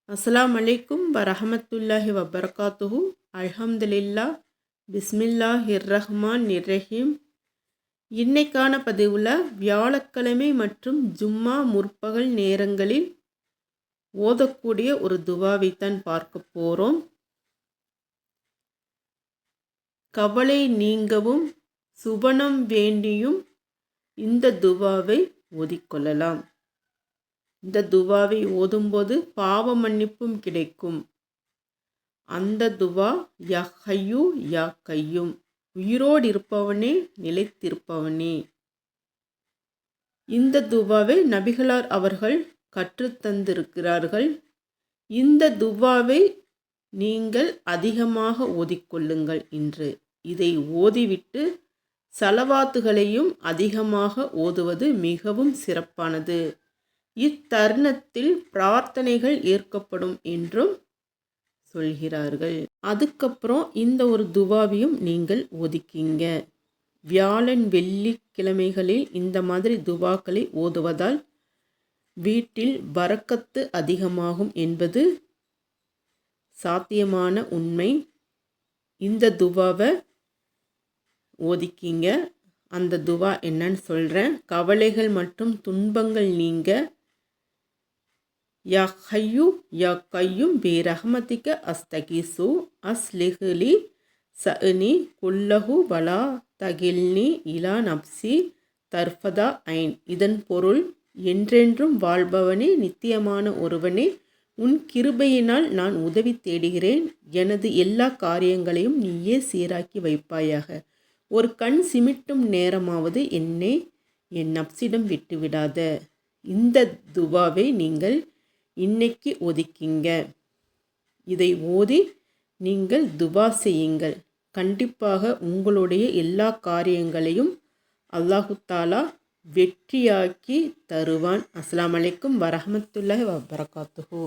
அஸ்ஸலாமு அலைக்கும் வரஹமத்துல்லாஹி வபரகாத்துஹு. அல்ஹம்துலில்லா. பிஸ்மில்லாஹிர் ரஹ்மான் நிர்ரஹீம். இன்னைக்கான பதிவில் வியாழக்கிழமை மற்றும் ஜும்மா முற்பகல் நேரங்களில் ஓதக்கூடிய ஒரு துவாவைத்தான் பார்க்க போகிறோம். கவலை நீங்கவும் சுபனம் வேண்டியும் இந்த துவாவை ஓதிக்கொள்ளலாம். இந்த துவாவை ஓதும்போது பாவ மன்னிப்பும் கிடைக்கும். அந்த துவா யா ஹய்யூ யா கையும், உயிரோடு இருப்பவனே நிலைத்திருப்பவனே. இந்த துவாவை நபிகளார் அவர்கள் கற்றுத்தந்திருக்கிறார்கள். இந்த துவாவை நீங்கள் அதிகமாக ஓதிக்கொள்ளுங்கள். இன்று இதை ஓதிவிட்டு சலவாத்துகளையும் அதிகமாக ஓதுவது மிகவும் சிறப்பானது. இத்தருணத்தில் பிரார்த்தனைகள் ஏற்கப்படும் என்றும் சொல்கிறார்கள். அதுக்கப்புறம் இந்த ஒரு துவாவையும் நீங்கள் ஓதிக்கிங்க. வியாழன் வெள்ளிக்கிழமைகளில் இந்த மாதிரி துவாக்களை ஓதுவதால் வீட்டில் பரக்கத்து அதிகமாகும் என்பது சாத்தியமான உண்மை. இந்த துவாவை ஓதிக்கிங்க. அந்த துவா என்னன்னு சொல்கிறேன். கவலைகள் மற்றும் துன்பங்கள் நீங்க. யா ஹய்யூ யா கையும் பி ரஹ்மதிக அஸ்தகீசு அஸ்லிஹ்லி சஅனி குல்லஹு வலா தகில்னி இலா நப்சி தர்ஃபதா ஐன். இதன் பொருள், என்றென்றும் வாழ்பவனே, நித்தியமான ஒருவனே, உன் கிருபையினால் நான் உதவி தேடுகிறேன். எனது எல்லா காரியங்களையும் நீயே சீராக்கி வைப்பாயாக. ஒரு கண் சிமிட்டும் நேரமாவது என்னை என் நப்சிடம் விட்டுவிடாத. இந்த துவாவை நீங்கள் இன்னைக்கு ஓதிக்கிங்க. இதை ஓதி நீங்கள் துவா செய்யுங்கள். கண்டிப்பாக உங்களுடைய எல்லா காரியங்களையும் அல்லாஹு தாலா வெற்றியாக்கி தருவான். அஸ்ஸலாமு அலைக்கும் வரஹ்மத்துல்லாஹி வபரகாத்துஹு.